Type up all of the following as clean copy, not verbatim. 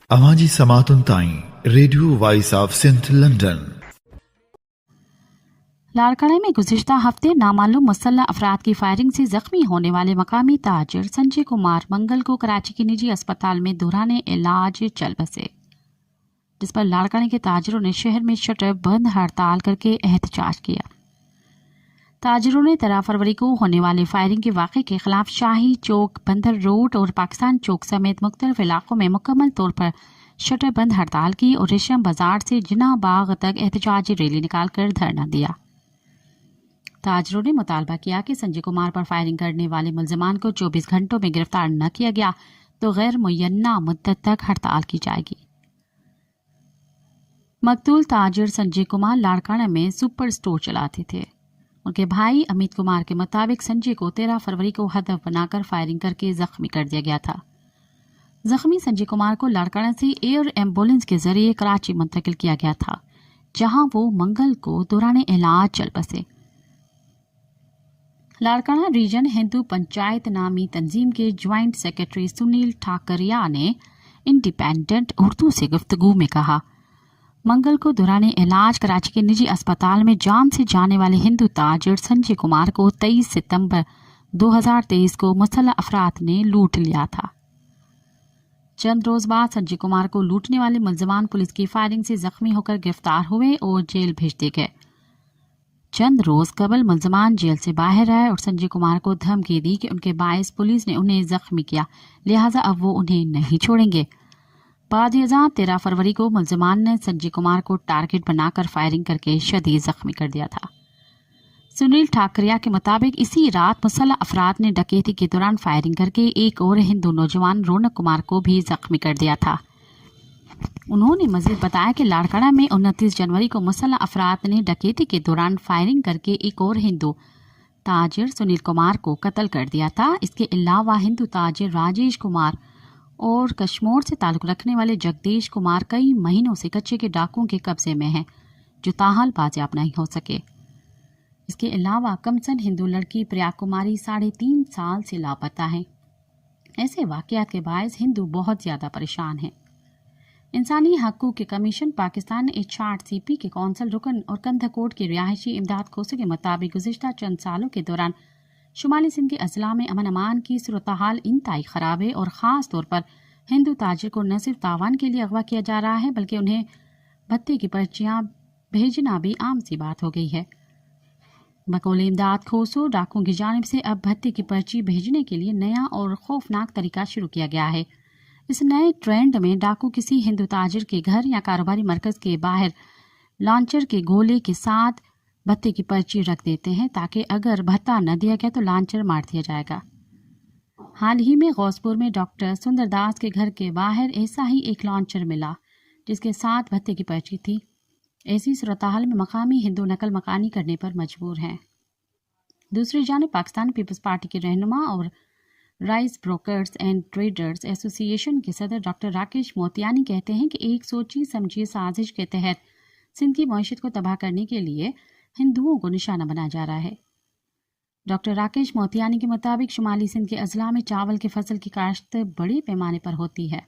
अवांजी समातुन ताईं radio voice of Sindh London. Larkana में गुज़िश्ता हफ्ते नामालूम मुसल्लह अफराद की फायरिंग से जख्मी होने वाले मकामी ताजिर संजय कुमार मंगल को कराची के निजी अस्पताल में दौरान इलाज चल बसे, जिस पर लाड़काना के ताजिरों ने शहर में शटर बंद हड़ताल करके एहतजाज किया। ताजिरों ने 13 फरवरी को होने वाले फायरिंग के वाक़े के खिलाफ शाही चौक, बंदर रोड और पाकिस्तान चौक समेत मुख्तलिफ इलाकों में मुकम्मल तौर पर शटर बंद हड़ताल की और रेशम बाजार से जिन्ना बाग तक एहतजाजी रैली निकालकर धरना दिया। ताजिरों ने मुतालबा किया कि संजय कुमार पर फायरिंग करने वाले मुल्जिमान को 24 घंटों में गिरफ्तार न किया गया तो गैर मुयन्ना मुद्दत तक हड़ताल की जाएगी। मकतूल ताजिर संजय कुमार लाड़काना में सुपर स्टोर चलाते थे। उनके भाई अमित कुमार के मुताबिक संजय को 13 फरवरी को हदफ बनाकर फायरिंग करके जख्मी कर दिया गया था। जख्मी संजय कुमार को लाड़काना से एयर एम्बुलेंस के जरिए कराची मुंतकिल किया गया था, जहां वो मंगल को दौरान इलाज चल बसे। लाड़काना रीजन हिंदू पंचायत नामी तंजीम के ज्वाइंट सेक्रेटरी सुनील ठाकरिया ने इंडिपेंडेंट उर्दू से गुफ्तगू में कहा, मंगल को दौरान इलाज कराची के निजी अस्पताल में जान से जाने वाले हिंदू ताजिर संजय कुमार को 23 सितंबर 2023 को मुसल्लह अफराद ने लूट लिया था। चंद रोज बाद संजय कुमार को लूटने वाले मुल्जिमान पुलिस की फायरिंग से जख्मी होकर गिरफ्तार हुए और जेल भेज दिए गए। चंद रोज कबल मुल्जिमान जेल से बाहर आए और संजय कुमार को धमकी दी कि उनके बायस पुलिस ने उन्हें जख्मी किया, लिहाजा अब वो उन्हें नहीं छोड़ेंगे। बाद 13 फरवरी को मुल्जिमान ने संजय कुमार को टारगेट बनाकर फायरिंग करके शदीद जख्मी कर दिया था। सुनील ठाकरिया के मुताबिक इसी रात मुसल्लह अफराद ने डकैती के दौरान फायरिंग करके एक और हिंदू नौजवान रौनक कुमार को भी जख्मी कर दिया था। उन्होंने मजीद बताया कि लाड़काना में 29 जनवरी को मुसल्लह अफराद ने डकैती के दौरान फायरिंग करके एक और हिंदू ताजिर सुनील कुमार को कत्ल कर दिया था। इसके अलावा हिंदू ताजिर राजेश कुमार और कश्मीर से ताल्लुक रखने वाले जगदीश कुमार कई महीनों से कच्चे के डाकुओं के कब्जे में हैं, जो ताहाल बाजियाब नहीं हो सके। इसके अलावा कमसन हिंदू लड़की प्रिया कुमारी 3.5 साल से लापता है। ऐसे वाकयात के बायस हिंदू बहुत ज़्यादा परेशान हैं। इंसानी हकूक़ के कमीशन पाकिस्तान HRCP के कौंसल रुकन और कंधाकोट के रिहायशी इमदाद खोसू के मुताबिक गुज़िश्ता चंद सालों के दौरान शुमाली सिंध के अजला में अमन अमान की सूरत हाल इंतहाई ख़राब है और ख़ास तौर पर हिंदू ताजिर को न सिर्फ तावान के लिए अगवा किया जा रहा है, बल्कि उन्हें भत्ते की पर्चियाँ भेजना भी आम सी बात हो गई है। बकौल इमदाद खोसू डाकुओं की जानिब से अब भत्ते की पर्ची भेजने के लिए नया और खौफनाक तरीका शुरू किया गया है। इस नए ट्रेंड में डाकू किसी हिंदू ताजिर के घर या कारोबारी मरकज के बाहर लॉन्चर के गोले के साथ भत्ते की पर्ची रख देते हैं, ताकि अगर भत्ता न दिया गया तो लॉन्चर मार दिया जाएगा। हाल ही में गौसपुर में डॉक्टर सुंदरदास के घर के बाहर ऐसा ही एक लॉन्चर मिला, जिसके साथ भत्ते की पर्ची थी। ऐसी सूरत हाल में मकामी हिंदू नकल मकानी करने पर मजबूर हैं। दूसरी जानिब पाकिस्तान पीपल्स पार्टी के रहनुमा और rice brokers and traders association के सदर डॉक्टर राकेश मोतियानी कहते हैं कि एक सोची समझी साजिश के तहत सिंध की मईशत को तबाह करने के लिए हिंदुओं को निशाना बनाया जा रहा है। डॉक्टर राकेश मोतियानी के मुताबिक शुमाली सिंध के अजला में चावल के फसल की काश्त बड़े पैमाने पर होती है।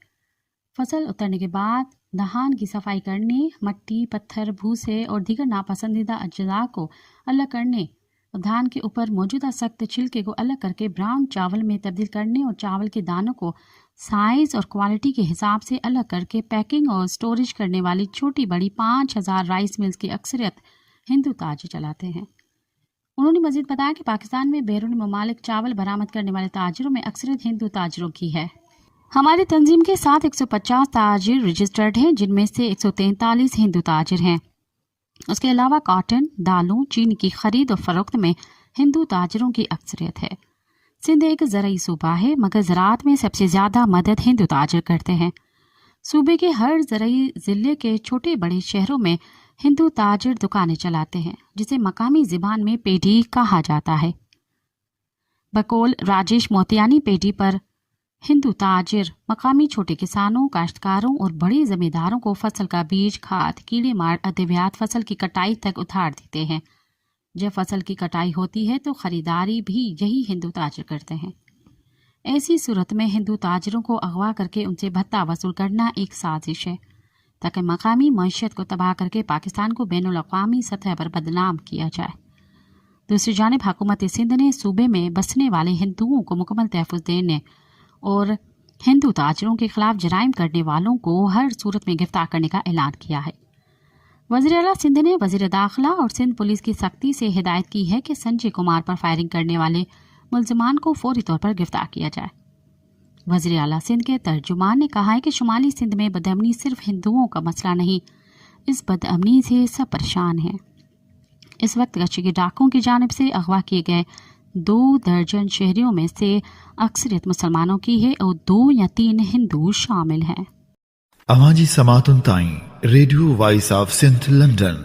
फसल उतरने के बाद धान की सफाई करने, मट्टी, पत्थर, भूसे और दीगर नापसंदीदा अज्जा को अलग करने, धान के ऊपर मौजूदा सख्त छिलके को अलग करके ब्राउन चावल में तब्दील करने और चावल के दानों को साइज और क्वालिटी के हिसाब से अलग करके पैकिंग और स्टोरेज करने वाली छोटी बड़ी 5000 राइस मिल्स की अक्सरियत हिंदू ताजिर चलाते हैं। उन्होंने मजीद बताया कि पाकिस्तान में बैरून ममालिक चावल बरामद करने वाले ताजिरों में अक्सरियत हिंदू ताजिरों की है। हमारी तंजीम के साथ 150 ताजिर रजिस्टर्ड हैं, जिनमें से 143 हिंदू ताजिर हैं। उसके अलावा कॉटन, दालों, चीनी की खरीद और फरोख्त में हिंदू ताजिरों की अक्सरियत है। सिंध एक ज़राई सूबा है, मगर ज़राअत में सबसे ज़्यादा मदद हिंदू ताजिर करते हैं। सूबे के हर ज़राई ज़िले के छोटे बड़े शहरों में हिंदू ताजिर दुकानें चलाते हैं, जिसे मकामी ज़बान में पेढ़ी कहा जाता है। बकौल राजेश मोतियानी, पेढ़ी पर हिंदू ताजिर मकामी छोटे किसानों, काश्तकारों और बड़े जमींदारों को फसल का बीज, खाद, कीड़े मार अद्वियात फसल की कटाई तक उधार देते हैं। जब फसल की कटाई होती है तो खरीदारी भी यही हिंदू ताजिर करते हैं। ایسی صورت میں ہندو تاجروں کو اغوا کر کے ان سے بھتہ وصول کرنا ایک سازش ہے تاکہ مقامی معیشت کو تباہ کر کے پاکستان کو بین الاقوامی سطح پر بدنام کیا جائے۔ دوسری جانب حکومت سندھ نے صوبے میں بسنے والے ہندوؤں کو مکمل تحفظ دینے اور ہندو تاجروں کے خلاف جرائم کرنے والوں کو ہر صورت میں گرفتار کرنے کا اعلان کیا ہے۔ وزیر اعلیٰ سندھ نے وزیر داخلہ اور سندھ پولیس کی سختی سے ہدایت کی ہے کہ سنجے کمار پر فائرنگ کرنے والے ملزمان کو فوری طور پر گرفتار کیا جائے۔ وزیر اعلیٰ سندھ کے ترجمان نے کہا ہے کہ شمالی سندھ میں بدامنی صرف ہندوؤں کا مسئلہ نہیں، اس بدامنی سے سب پریشان ہیں۔ اس وقت کراچی کے ڈاکوں کی جانب سے اغوا کیے گئے 2 درجن شہریوں میں سے اکثریت مسلمانوں کی ہے اور 2 یا 3 ہندو شامل ہیں۔ اواں جی سماعتن تائیں radio voice of Sindh London